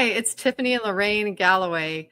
Hi, it's Tiffany Lorraine Galloway.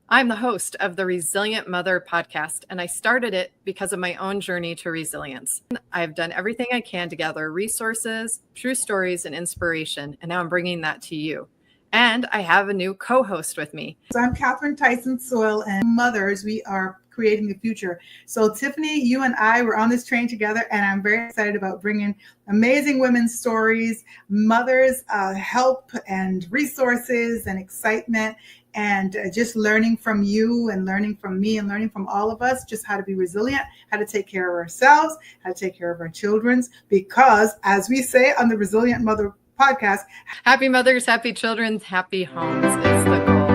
I'm the host of the Resilient Mother podcast, and I started it because of my own journey to resilience. I've done everything I can to gather resources, true stories, and inspiration, and now I'm bringing that to you. And I have a new co-host with me. So I'm Catherine Tyson Soil, and mothers, we are creating the future. So Tiffany, you and I were on this train together, and I'm very excited about bringing amazing women's stories, mothers, help and resources and excitement, and just learning from you and learning from me and learning from all of us, just how to be resilient, how to take care of ourselves, how to take care of our children, because as we say on the Resilient Mother podcast, happy mothers, happy children, happy homes is the goal.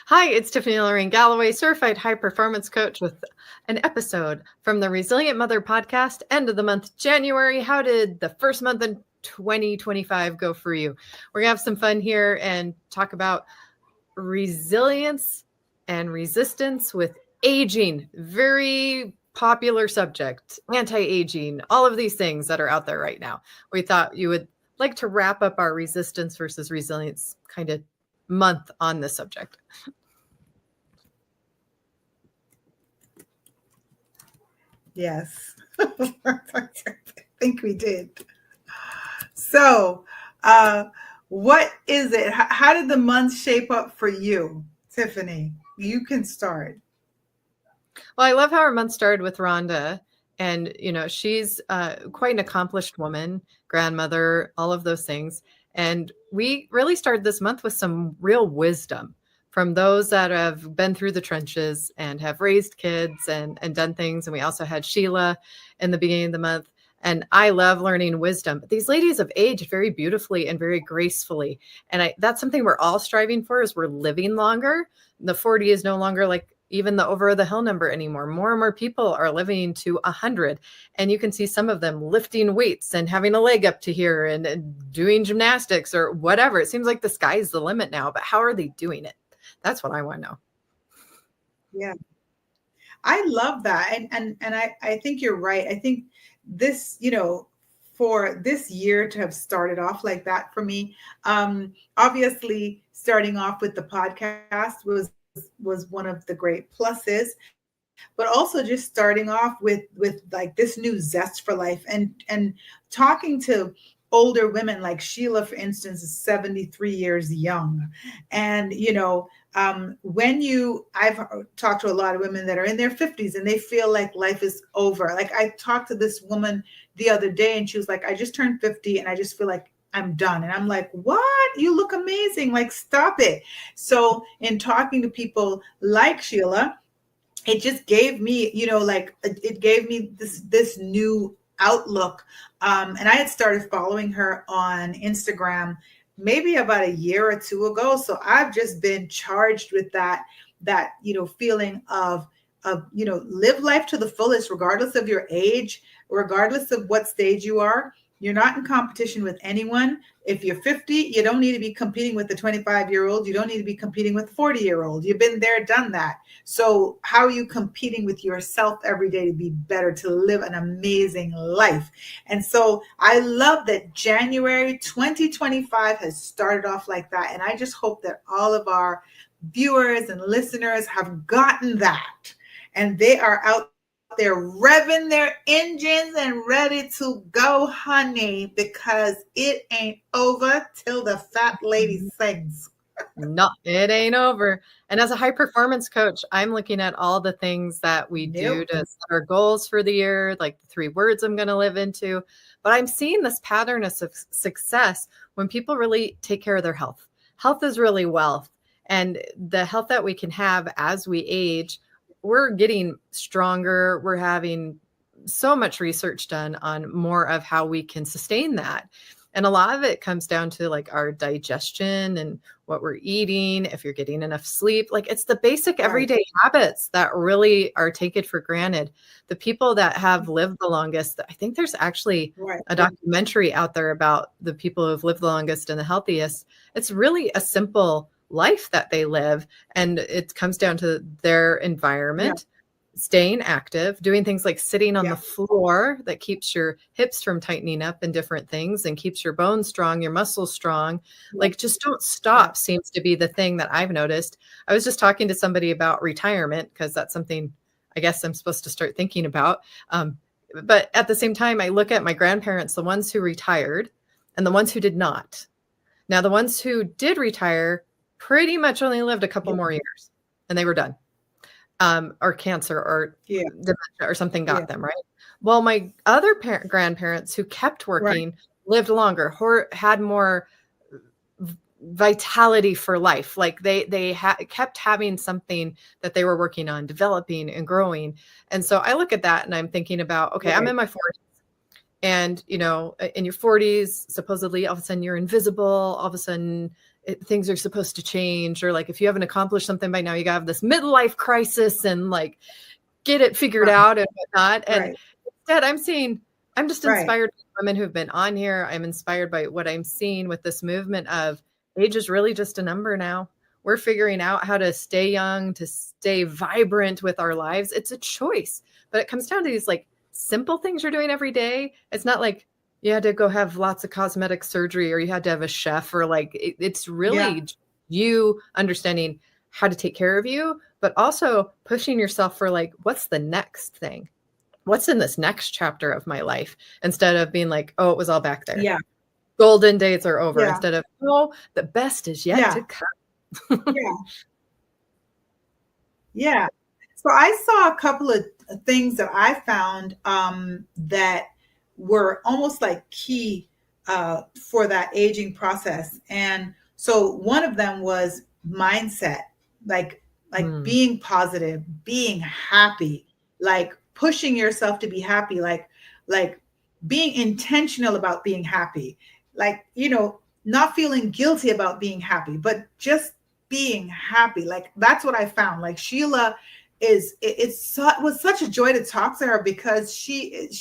Hi, it's Tiffany Lorraine Galloway, certified high performance coach with an episode from the Resilient Mother podcast, end of the month, January. How did the first month in 2025 go for you? We're gonna have some fun here and talk about resilience and resistance with aging. Very popular subject, anti-aging, all of these things that are out there right now. We thought you would like to wrap up our resistance versus resilience kind of month on this subject. Yes, I think we did. So, what is it? How did the month shape up for you, Tiffany? You can start. Well, I love how our month started with Rhonda. And, you know, she's quite an accomplished woman, grandmother, all of those things. And we really started this month with some real wisdom from those that have been through the trenches and have raised kids and done things. And we also had Sheila in the beginning of the month. And I love learning wisdom. But these ladies have aged very beautifully and very gracefully. And that's something we're all striving for, is we're living longer. The 40 is no longer like even the over the hill number anymore. More and more people are living to 100. And you can see some of them lifting weights and having a leg up to here and doing gymnastics or whatever. It seems like the sky is the limit now, but how are they doing it? That's what I want to know. Yeah, I love that. And I think you're right. I think this, for this year to have started off like that for me, obviously starting off with the podcast was one of the great pluses, but also just starting off with like this new zest for life and talking to older women like Sheila, for instance, is 73 years young. And, I've talked to a lot of women that are in their 50s and they feel like life is over. Like I talked to this woman the other day and she was like, I just turned 50 and I just feel like I'm done. And I'm like, what? You look amazing. Like, stop it. So in talking to people like Sheila, it just gave me, it gave me this new outlook. And I had started following her on Instagram maybe about a year or two ago. So I've just been charged with that feeling of live life to the fullest, regardless of your age, regardless of what stage you are. You're not in competition with anyone. If you're 50, you don't need to be competing with the 25-year-old. You don't need to be competing with 40-year-old. You've been there, done that. So how are you competing with yourself every day to be better, to live an amazing life? And so I love that January 2025 has started off like that. And I just hope that all of our viewers and listeners have gotten that. And they are out there revving their engines and ready to go, honey, because it ain't over till the fat lady sings. No, it ain't over. And as a high performance coach, I'm looking at all the things that we do to set our goals for the year, like the 3 words I'm going to live into. But I'm seeing this pattern of success when people really take care of their health. Health is really wealth. And the health that we can have as we age, we're getting stronger. We're having so much research done on more of how we can sustain that. And a lot of it comes down to like our digestion and what we're eating, if you're getting enough sleep. Like it's the basic everyday habits that really are taken for granted. The people that have lived the longest, I think there's actually a documentary out there about the people who have lived the longest and the healthiest. It's really a simple life that they live. And it comes down to their environment, staying active, doing things like sitting on the floor that keeps your hips from tightening up and different things and keeps your bones strong, your muscles strong. Like just don't stop seems to be the thing that I've noticed. I was just talking to somebody about retirement because that's something I guess I'm supposed to start thinking about. But at the same time, I look at my grandparents, the ones who retired and the ones who did not. Now, the ones who did retire pretty much only lived a couple more years and they were done. Or cancer or dementia or something got them, right? Well, my other grandparents who kept working lived longer, had more vitality for life. Like they kept having something that they were working on, developing and growing. And so I look at that and I'm thinking about, okay, I'm in my 40s. And, you know, in your 40s, supposedly all of a sudden you're invisible, all of a sudden things are supposed to change, or like if you haven't accomplished something by now, you have this midlife crisis and like get it figured out and whatnot. And instead I'm just inspired by women who've been on here. I'm inspired by what I'm seeing with this movement of age is really just a number now. We're figuring out how to stay young, to stay vibrant with our lives. It's a choice, but it comes down to these like simple things you're doing every day. It's not like you had to go have lots of cosmetic surgery or you had to have a chef or like it's really you understanding how to take care of you, but also pushing yourself for like, what's the next thing? What's in this next chapter of my life? Instead of being like, oh, it was all back there. Yeah. Golden days are over. Instead of, oh, the best is yet to come. Yeah. So I saw a couple of things that I found that were almost like key for that aging process. And so one of them was mindset, like being positive, being happy, like pushing yourself to be happy, like being intentional about being happy, like, you know, not feeling guilty about being happy, but just being happy. Like that's what I found. Like Sheila it was such a joy to talk to her because she's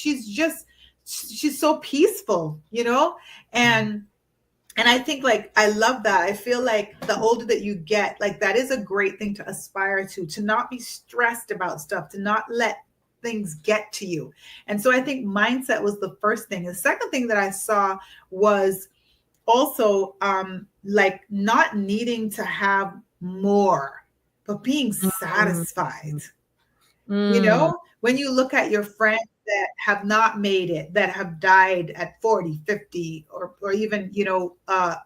so peaceful, you know, and I think like I love that. I feel like the older that you get, like that is a great thing to aspire to not be stressed about stuff, to not let things get to you. And so I think mindset was the first thing. The second thing that I saw was also like not needing to have more, but being satisfied. You know, when you look at your friends that have not made it, that have died at 40, 50, or even, you know,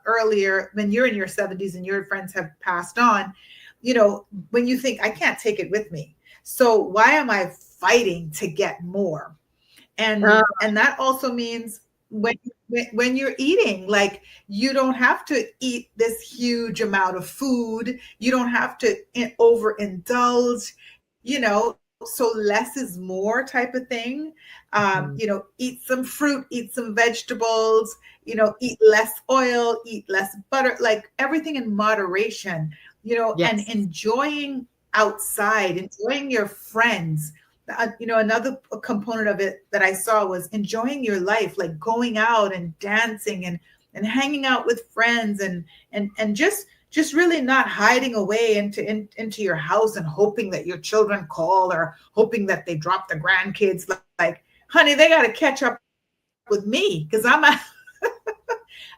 earlier when you're in your 70s and your friends have passed on, you know, when you think, I can't take it with me. So why am I fighting to get more? And that also means when you're eating, like you don't have to eat this huge amount of food. You don't have to overindulge, you know, so less is more type of thing. You know, eat some fruit, eat some vegetables, you know, eat less oil, eat less butter, like everything in moderation, you know, and enjoying outside, enjoying your friends. You know, another component of it that I saw was enjoying your life, like going out and dancing and hanging out with friends and just really not hiding away into your house and hoping that your children call or hoping that they drop the grandkids. Like, honey, they got to catch up with me because I'm a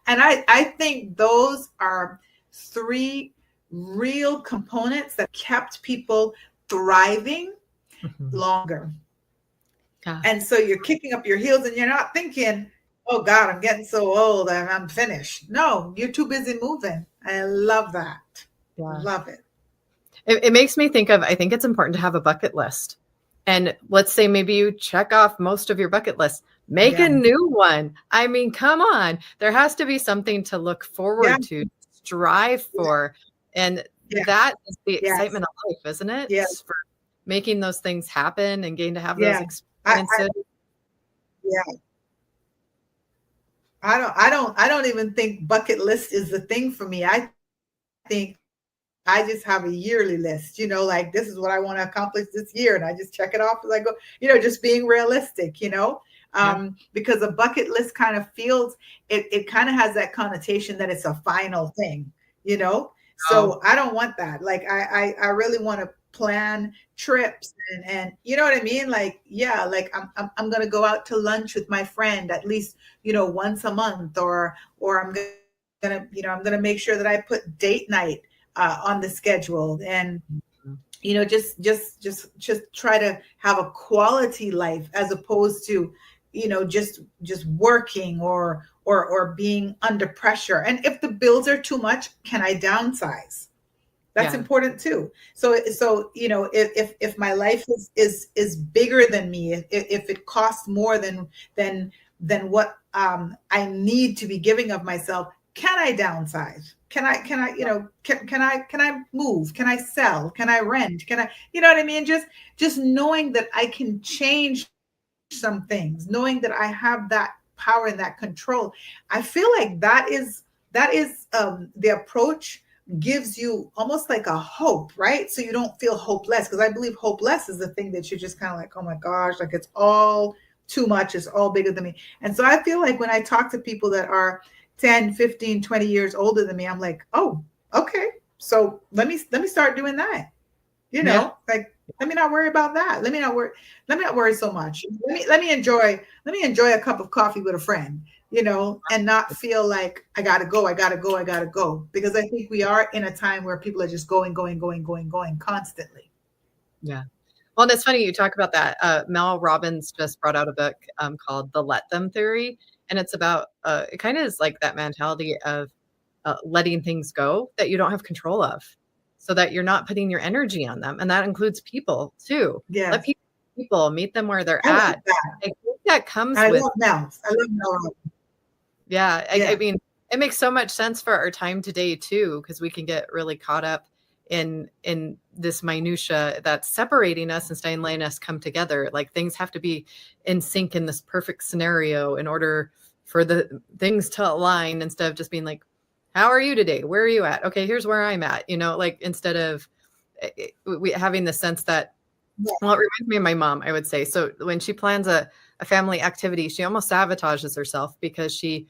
and I think those are three real components that kept people thriving longer. And so you're kicking up your heels and you're not thinking, oh God, I'm getting so old and I'm finished. No, you're too busy moving. I love that. Love it. It makes me think of, I think it's important to have a bucket list. And let's say maybe you check off most of your bucket list, make a new one. I mean, come on, there has to be something to look forward to, strive for. And that is the excitement of life, isn't it? Yes. For making those things happen and getting to have those experiences. I don't even think bucket list is the thing for me. I think I just have a yearly list, you know, like this is what I want to accomplish this year. And I just check it off as I go, you know, just being realistic, you know, because a bucket list kind of feels, it kind of has that connotation that it's a final thing, you know, Oh, So I don't want that. Like I really want to plan trips and you know what I mean? Like, yeah, like I'm gonna go out to lunch with my friend at least, once a month, or I'm gonna make sure that I put date night on the schedule, and mhm. just try to have a quality life as opposed to just working or being under pressure. And if the bills are too much, can I downsize? That's Yeah. important too. So if my life is bigger than me, if it costs more than than what I need to be giving of myself, can I downsize? Can I can I move? Can I sell? Can I rent? Can I, you know what I mean? Just knowing that I can change some things, knowing that I have that power and that control. I feel like that is the approach gives you almost like a hope, right? So you don't feel hopeless, because I believe hopeless is the thing that you're just kind of like, oh my gosh, like it's all too much, it's all bigger than me. And so I feel like when I talk to people that are 10, 15, 20 years older than me, I'm like, oh, okay, so let me start doing that. Yeah. Like, let me not worry about that. Let me not worry so much. Let me enjoy a cup of coffee with a friend, and not feel like I gotta go, I gotta go, I gotta go. Because I think we are in a time where people are just going, going, going, going, going constantly. Yeah. Well, and it's funny you talk about that. Mel Robbins just brought out a book called The Let Them Theory. And it's about, it kind of is like that mentality of letting things go that you don't have control of so that you're not putting your energy on them. And that includes people too. Let Yes. people meet them where they're I love at. that. I think that comes I with, love Mel. I love Mel Robbins. yeah, I Yeah. mean, it makes so much sense for our time today too, because we can get really caught up in this minutia that's separating us instead of letting us come together. Like things have to be in sync in this perfect scenario in order for the things to align instead of just being like, how are you today? Where are you at? Okay, here's where I'm at. Like instead of we having the sense that, Yeah. well, it reminds me of my mom, I would say. So when she plans a family activity, she almost sabotages herself because she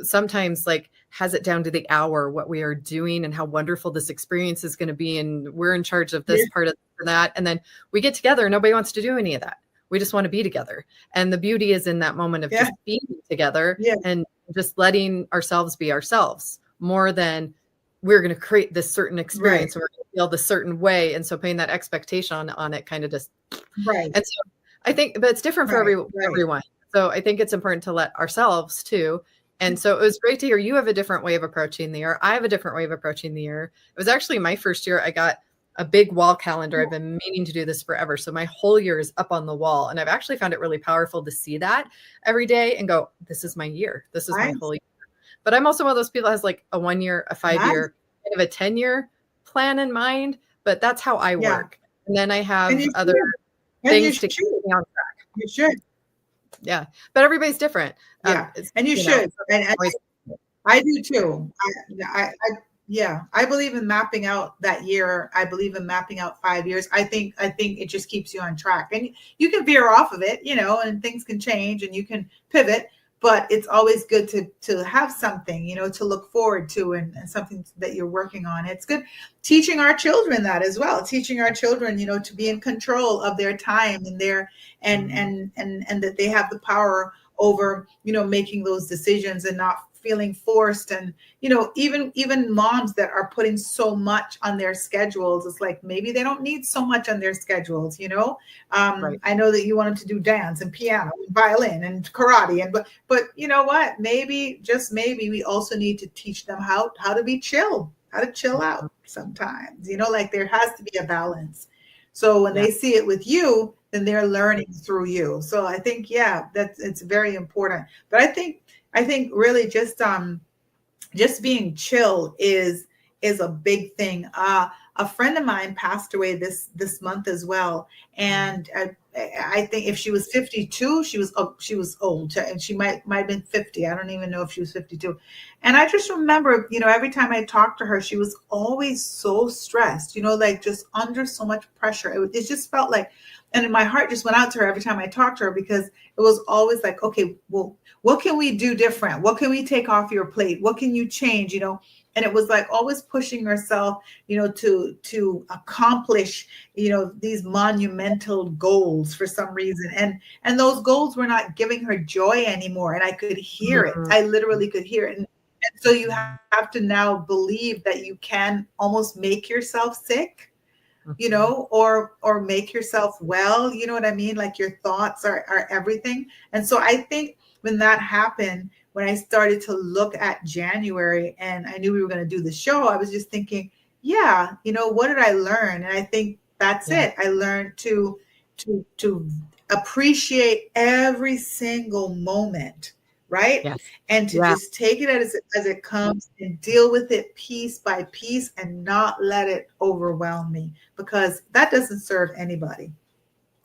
sometimes like has it down to the hour what we are doing and how wonderful this experience is going to be, and we're in charge of Yeah. this part of that, and then we get together and nobody wants to do any of that. We just want to be together, and the beauty is in that moment of Yeah. just being together Yeah. and just letting ourselves be ourselves more than we're going to create this certain Right. experience or feel the certain way, and so putting that expectation on it kind of just, Right. and so I think, but it's different for Right. Right. everyone. So I think it's important to let ourselves too. And so it was great to hear you have a different way of approaching the year. I have a different way of approaching the year. It was actually my first year. I got a big wall calendar. I've been meaning to do this forever. So my whole year is up on the wall. And I've actually found it really powerful to see that every day and go, this is my year. This is my Nice. whole year. But I'm also one of those people that has like a 1 year, a Nice. 5 year, kind of a 10-year plan in mind. But that's how I Yeah. work. And then I And have you other should. And you things to keep should. me on. You should. Yeah. But everybody's different. Yeah. It's, And you you know, should. And always, I do too. Yeah, I believe in mapping out that year. I believe in mapping out 5 years. I think it just keeps you on track, and you can veer off of it, and things can change, and you can pivot. But it's always good to have something, to look forward to, and something that you're working on. It's good teaching our children that as well. Teaching our children, to be in control of their time and their and that they have the power over making those decisions and not feeling forced. And even moms that are putting so much on their schedules, it's like maybe they don't need so much on their schedules. right. I know that you want them to do dance and piano and violin and karate, but you know what, maybe, just maybe, we also need to teach them how to be chill, how to chill out sometimes. Like there has to be a balance. So when Yeah. they see it with you, then they're learning through you. So I think, yeah, that's it's very important. But I think really just being chill is a big thing. A friend of mine passed away this month as well, and I think if she was 52, she was old, and she might have been 50. I don't even know if she was 52. And I just remember, every time I talked to her, she was always so stressed, like just under so much pressure. It just felt like And my heart just went out to her every time I talked to her, because it was always like, okay, well, what can we do different? What can we take off your plate? What can you change? And it was like always pushing herself, to accomplish, these monumental goals for some reason. And those goals were not giving her joy anymore. And I could hear it. Mhm. I literally could hear it. And so you have to now believe that you can almost make yourself sick, or make yourself well. You know what I mean? Like your thoughts are everything. And so I think when that happened, when I started to look at January and I knew we were going to do the show, I was just thinking, yeah, what did I learn? And I think that's Yeah. it. I learned to appreciate every single moment, right? Yes. And to Yeah. just take it as it comes and deal with it piece by piece and not let it overwhelm me, because that doesn't serve anybody.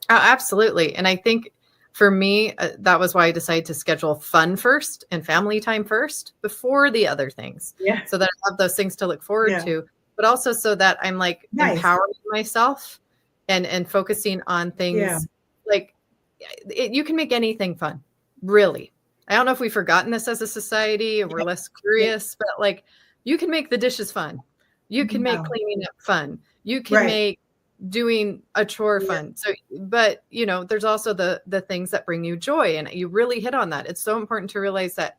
Oh, absolutely. And I think for me, that was why I decided to schedule fun first and family time first before the other things. Yeah. So that I have those things to look forward Yeah. to, but also so that I'm like Nice. empowering myself and focusing on things Yeah. like you can make anything fun, really. I don't know if we've forgotten this as a society and we're less curious, but like you can make the dishes fun. You can make Wow. cleaning up fun. You can Right. make doing a chore Yeah. fun. So, but there's also the things that bring you joy, and you really hit on that. It's so important to realize that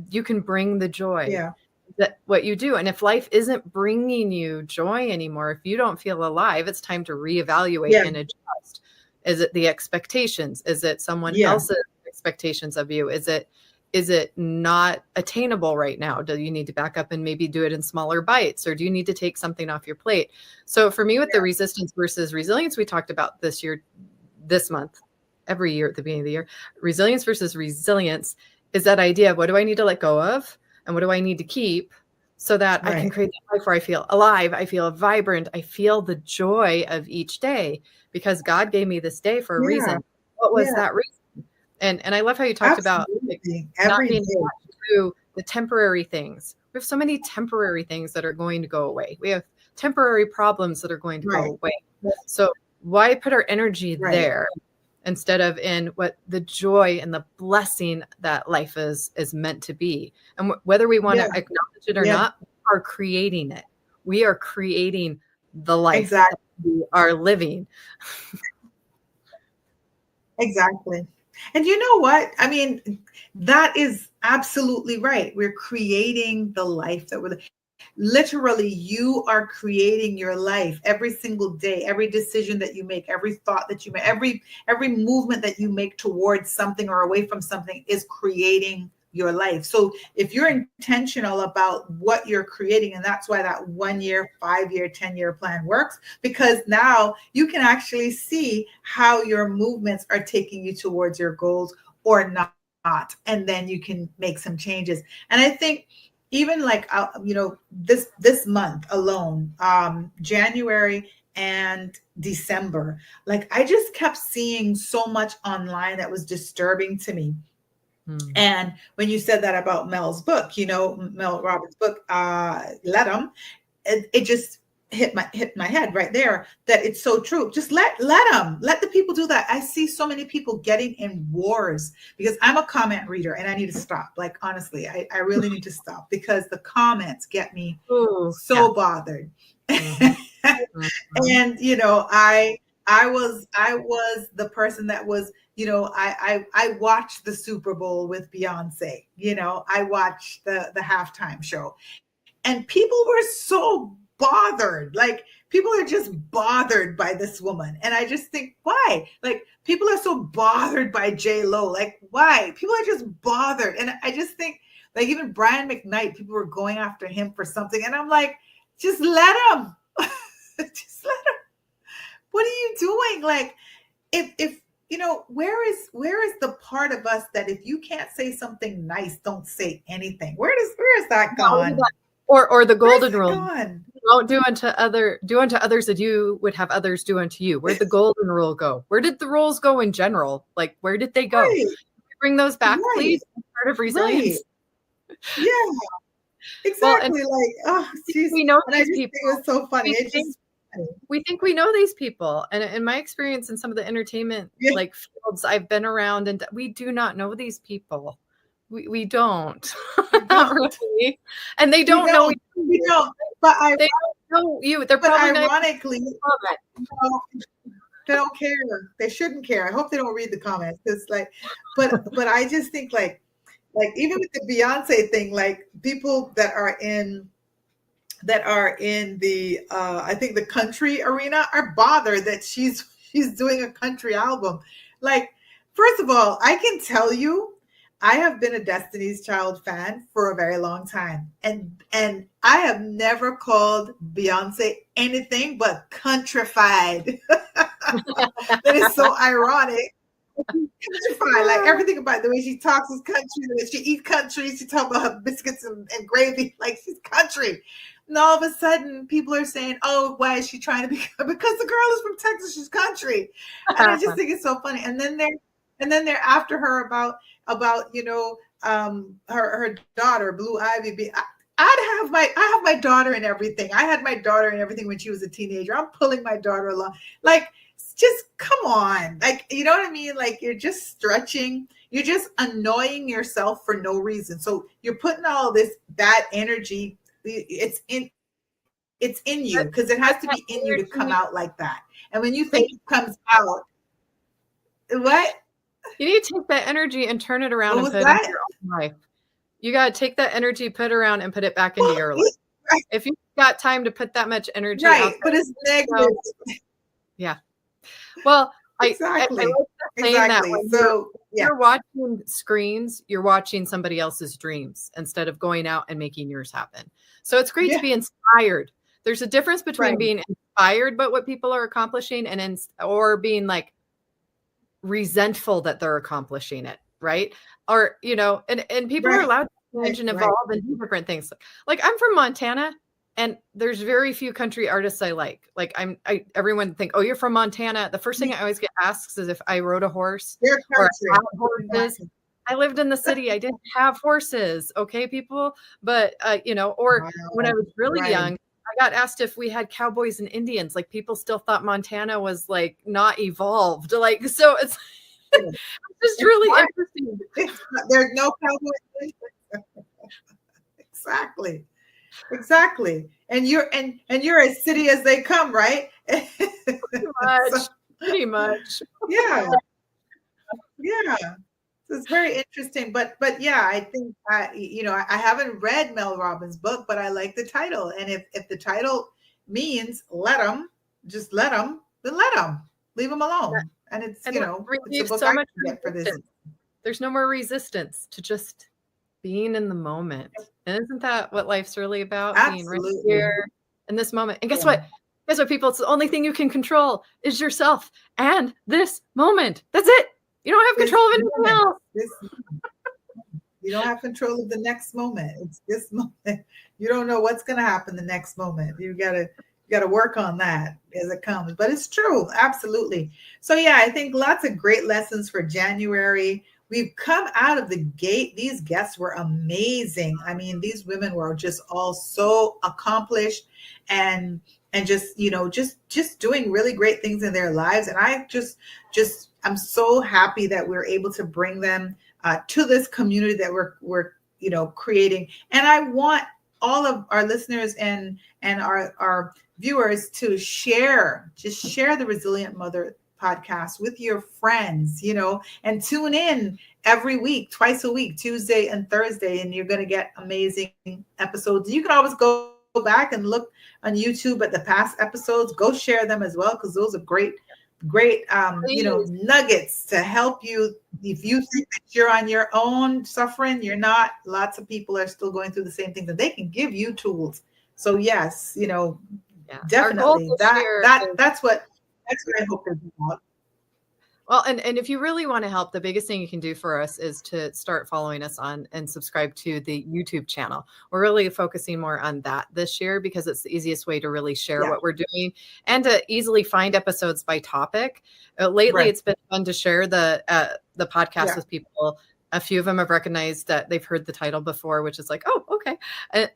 you can bring the joy Yeah. that what you do. And if life isn't bringing you joy anymore, if you don't feel alive, it's time to reevaluate Yeah. and adjust. Is it the expectations? Is it someone Yeah. else's expectations of you? Is it not attainable right now? Do you need to back up and maybe do it in smaller bites, or do you need to take something off your plate? So for me, with the resistance versus resilience, we talked about this month, every year at the beginning of the year, resilience versus resilience is that idea of what do I need to let go of and what do I need to keep so that I can Right. create a life where I feel alive, I feel vibrant, I feel the joy of each day because God gave me this day for a Yeah. reason. What was Yeah. that reason? And I love how you talked about like, Absolutely. not Every being day. attached to the temporary things. We have so many temporary things that are going to go away. We have temporary problems that are going to Right. go away. So why put our energy Right. there instead of in what the joy and the blessing that life is meant to be? And whether we want Yeah. to acknowledge it or Yeah. not, we are creating it. We are creating the life Exactly. that we are living. Exactly. And you know what? I mean, that is absolutely right. We're creating the life that we're literally, you are creating your life every single day. Every decision that you make, every thought that you make, every movement that you make towards something or away from something is creating your life. So if you're intentional about what you're creating, and that's why that 1 year, 5 year, 10-year plan works, because now you can actually see how your movements are taking you towards your goals or not. And then you can make some changes. And I think even like this month alone, January and December, like I just kept seeing so much online that was disturbing to me. And when you said that about Mel's book, Mel Robbins' book, Let 'Em, it just hit my head right there, that it's so true. Just let them, let the people do that. I see so many people getting in wars because I'm a comment reader and I need to stop. Like, honestly, I really need to stop because the comments get me so bothered. And I was the person that was, I watched the Super Bowl with Beyonce. I watched the halftime show, and people were so bothered. Like, people are just bothered by this woman, and I just think, why? Like, people are so bothered by J Lo. Like, why? People are just bothered, and I just think, like, even Brian McKnight, people were going after him for something, and I'm like, just let him. Just let him. What are you doing? Like, if where is the part of us that if you can't say something nice, don't say anything? Where is that gone? Or the golden rule. Gone? Don't do unto others that you would have others do unto you. Where'd the golden rule go? Where did the rules go in general? Like, where did they go? Right. Bring those back, Right. please. Part of resilience. Right. Yeah. Exactly. Well, like, oh, geez. we know And I these just people. think it was so funny. It just we think we know these people. And in my experience in some of the entertainment Yeah. like fields I've been around, and we do not know these people. We don't. Not really. And they don't know you. We don't. But They don't know you. They're probably ironically, not. they don't care. They shouldn't care. I hope they don't read the comments. Because but I just think like even with the Beyonce thing, like people that are in the I think the country arena are bothered that she's doing a country album. Like, first of all, I can tell you, I have been a Destiny's Child fan for a very long time, and I have never called Beyonce anything but countrified. That is so ironic. Countryfied, like everything about the way she talks is country, the way she eats country, she talks about her biscuits and gravy, like she's country. And all of a sudden, people are saying, "Oh, why is she trying to be?" Because the girl is from Texas, she's country, and I just think it's so funny. And then they're after her about her daughter Blue Ivy. I have my daughter in everything. I had my daughter in everything when she was a teenager. I'm pulling my daughter along, like. Just come on, like, you know what I mean? Like, you're just stretching, you're just annoying yourself for no reason. So you're putting all this bad energy. It's in you, because it has to be in you to come out like that. And when you think it comes out, what? You need to take that energy and turn it around and put it into your own life. You got to take that energy, put it around, and put it back into your life. Right. If you've got time to put that much energy out, but it's negative. Yeah. Well, exactly. I like saying that when you're watching screens, you're watching somebody else's dreams instead of going out and making yours happen. So it's great to be inspired. There's a difference between being inspired by what people are accomplishing or being like resentful that they're accomplishing it, right? Or, and people are allowed to change and evolve and do different things. Like, I'm from Montana. And there's very few country artists I like. Like, everyone think, "Oh, you're from Montana." The first thing I always get asked is if I rode a horse or I had horses. I lived in the city. I didn't have horses. Okay, people. But, when I was really young, I got asked if we had cowboys and Indians. Like, people still thought Montana was like not evolved. Like, so it's just really interesting. There's no cowboys. Exactly. And you're as city as they come, right? Pretty much. Yeah. So it's very interesting, but yeah, I think I haven't read Mel Robbins' book, but I like the title. And if the title means let them, then let them, leave them alone. And it's it's a book I can get for this. There's no more resistance to just being in the moment. And isn't that what life's really about? Absolutely. Being right here in this moment. And guess what? Guess what, people? It's the only thing you can control is yourself and this moment. That's it. You don't have control of anything else. You don't have control of the next moment. It's this moment. You don't know what's going to happen the next moment. You gotta work on that as it comes. But it's true. Absolutely. So yeah, I think lots of great lessons for January. We've come out of the gate. These guests were amazing. I mean, these women were just all so accomplished and just doing really great things in their lives. And I I'm so happy that we're able to bring them to this community that we're creating. And I want all of our listeners and our viewers to share the Resilient Mother podcast with your friends, and tune in every week, twice a week, Tuesday and Thursday, and you're going to get amazing episodes. You can always go back and look on YouTube at the past episodes. Go share them as well, because those are great nuggets to help you. If you think that you're on your own suffering, you're not. Lots of people are still going through the same things, and they can give you tools. So yes, definitely that's what I hope to do. Well, and if you really want to help, the biggest thing you can do for us is to start following us on and subscribe to the YouTube channel. We're really focusing more on that this year because it's the easiest way to really share what we're doing and to easily find episodes by topic. Lately, it's been fun to share the podcast with people a few of them have recognized that they've heard the title before, which is like, oh, okay.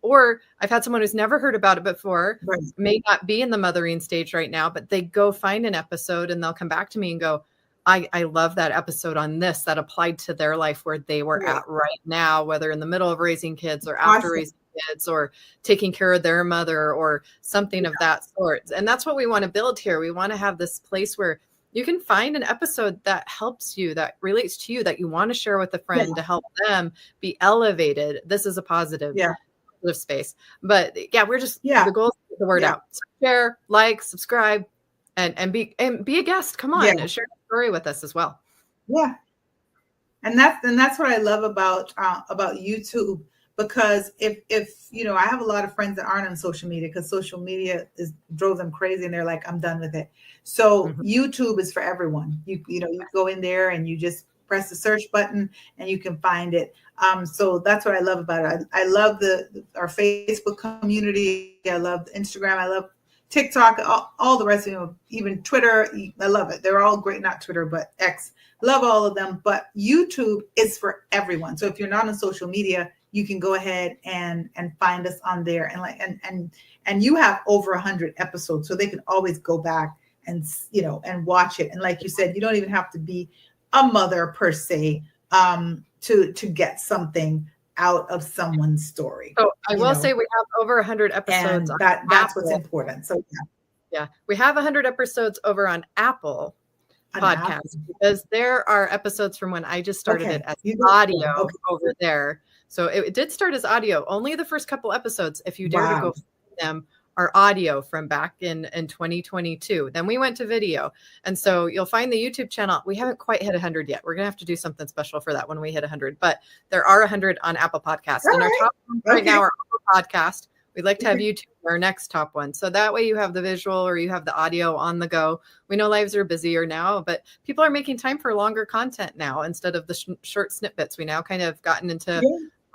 Or I've had someone who's never heard about it before, Right. may not be in the mothering stage right now, but they go find an episode and they'll come back to me and go, I love that episode on this that applied to their life where they were Right. at right now, whether in the middle of raising kids or after Awesome. raising kids or taking care of their mother or something of that sort. And that's what we want to build here. We want to have this place where you can find an episode that helps you, that relates to you, that you want to share with a friend to help them be elevated. This is a positive space. But we're just, the goal is to get the word out. So share, like, subscribe, and be a guest. Come on, and share a story with us as well. Yeah. And that's what I love about YouTube, because if I have a lot of friends that aren't on social media because social media drove them crazy and they're like, I'm done with it. So YouTube is for everyone. You go in there and you just press the search button and you can find it. So that's what I love about it. I love our Facebook community. I love Instagram. I love TikTok, all the rest of them, even Twitter. I love it. They're all great. Not Twitter, but X. Love all of them. But YouTube is for everyone. So if you're not on social media, you can go ahead and find us on there. And you have over 100 episodes, so they can always go back and watch it. And like you said, you don't even have to be a mother per se to get something out of someone's story. So I will say we have over 100 episodes. And that's what's important. So we have 100 episodes over on Apple Podcasts, because there are episodes from when I just started it as audio over there. So it did start as audio. Only the first couple episodes, if you dare to go find them, are audio from back in 2022. Then we went to video. And so you'll find the YouTube channel. We haven't quite hit 100 yet. We're going to have to do something special for that when we hit 100. But there are 100 on Apple Podcasts. And our top ones right now are Apple Podcast. We'd like to have YouTube, our next top one. So that way you have the visual or you have the audio on the go. We know lives are busier now, but people are making time for longer content now instead of the short snippets. We now kind of gotten into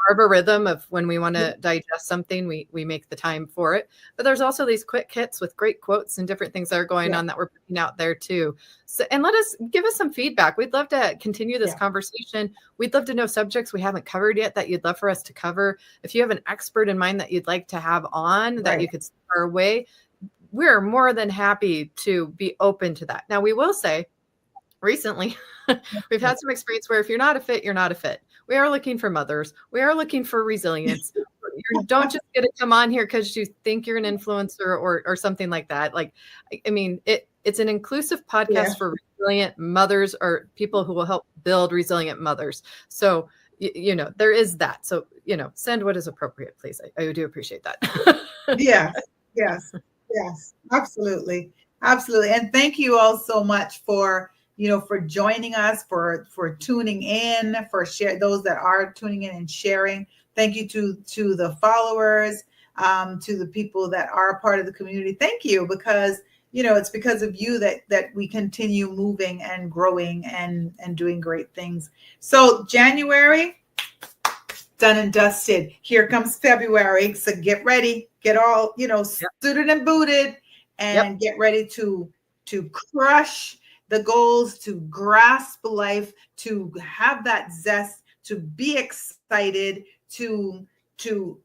a rhythm of when we want to digest something, we make the time for it. But there's also these quick hits with great quotes and different things that are going on that we're putting out there too. So, and give us some feedback. We'd love to continue this conversation. We'd love to know subjects we haven't covered yet that you'd love for us to cover. If you have an expert in mind that you'd like to have on that you could send our way, we're more than happy to be open to that. Now, we will say recently, we've had some experience where if you're not a fit, you're not a fit. We are looking for mothers. We are looking for resilience. You don't just get to come on here because you think you're an influencer or something like that. Like, I mean, it's an inclusive podcast for resilient mothers or people who will help build resilient mothers. So, there is that. So, send what is appropriate, please. I do appreciate that. Yes, absolutely. Absolutely. And thank you all so much for joining us, for tuning in, for those that are tuning in and sharing. Thank you to the followers, to the people that are a part of the community. Thank you, because it's because of you that we continue moving and growing and doing great things. So January, done and dusted. Here comes February. So get ready, get all suited and booted, and get ready to crush the goals, to grasp life, to have that zest, to be excited, to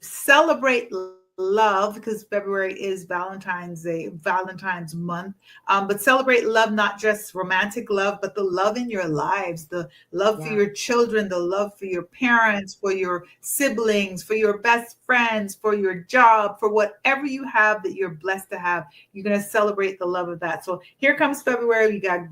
celebrate love, because February is Valentine's Day, Valentine's month. But celebrate love, not just romantic love, but the love in your lives, the love for your children, the love for your parents, for your siblings, for your best friends, for your job, for whatever you have that you're blessed to have. You're going to celebrate the love of that. So here comes February. We got a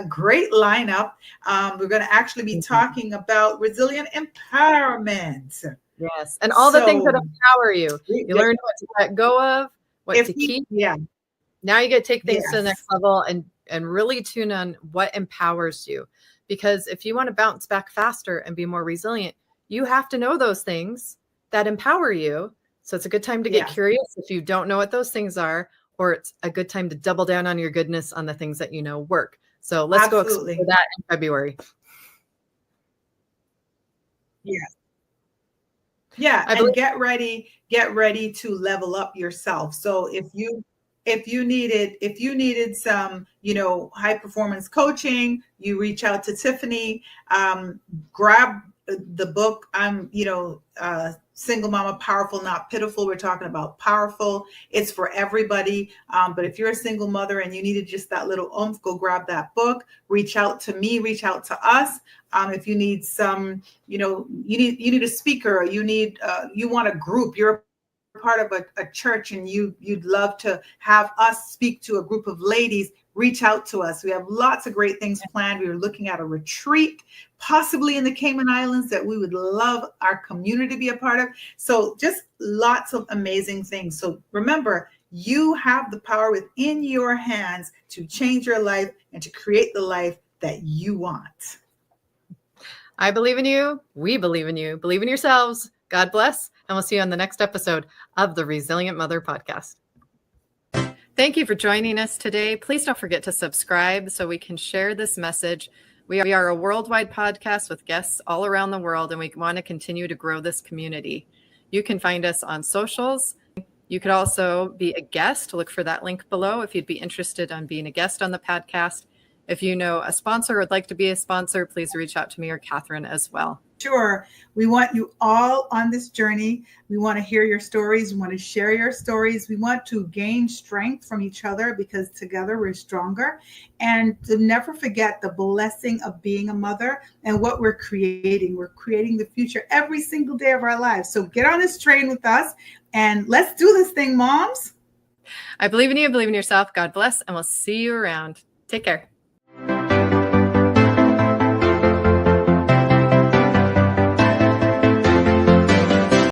great lineup. We're going to actually be talking about resilient empowerment. Yes. And all the things that empower you. You learn what to let go of, what to keep. Now you get to take things to the next level and really tune on what empowers you. Because if you want to bounce back faster and be more resilient, you have to know those things that empower you. So it's a good time to get curious if you don't know what those things are, or it's a good time to double down on your goodness on the things that you know work. So let's go explore that in February. And get ready to level up yourself. So if you needed some, high performance coaching, you reach out to Tiffany, grab the book, I'm, Single Mama, Powerful, Not Pitiful. We're talking about powerful. It's for everybody. But if you're a single mother and you needed just that little oomph, go grab that book. Reach out to me. Reach out to us. If you need some, you need a speaker. You want a group. You're part of a church and you'd love to have us speak to a group of ladies. Reach out to us. We have lots of great things planned. We are looking at a retreat, possibly in the Cayman Islands, that we would love our community to be a part of. So just lots of amazing things. So remember, you have the power within your hands to change your life and to create the life that you want. I believe in you. We believe in you. Believe in yourselves. God bless. And we'll see you on the next episode of the Resilient Mother Podcast. Thank you for joining us today. Please don't forget to subscribe so we can share this message. We are a worldwide podcast with guests all around the world, and we want to continue to grow this community. You can find us on socials. You could also be a guest. Look for that link below if you'd be interested in being a guest on the podcast. If you know a sponsor or would like to be a sponsor, please reach out to me or Catherine as well. Sure. We want you all on this journey. We want to hear your stories. We want to share your stories. We want to gain strength from each other because together we're stronger. And to never forget the blessing of being a mother and what we're creating. We're creating the future every single day of our lives. So get on this train with us and let's do this thing, moms. I believe in you. Believe in yourself. God bless. And we'll see you around. Take care.